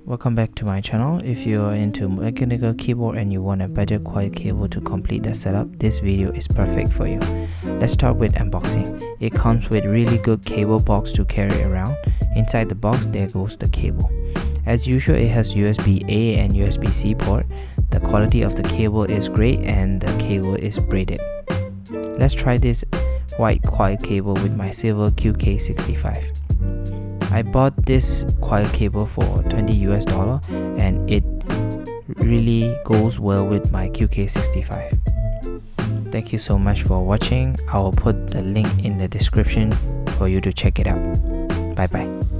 Welcome back to my channel. If you are into mechanical keyboard and you want a better coiled cable to complete the setup, this video is perfect for you. Let's start with unboxing. It comes with really good cable box to carry around. Inside the box there goes the cable. As usual, it has USB-A and USB-C port. The quality of the cable is great and the cable is braided. Let's try this white coiled cable with my silver QK65. I bought this coiled cable for $20 and it really goes well with my QK65. Thank you so much for watching. I will put the link in the description for you to check it out. Bye bye.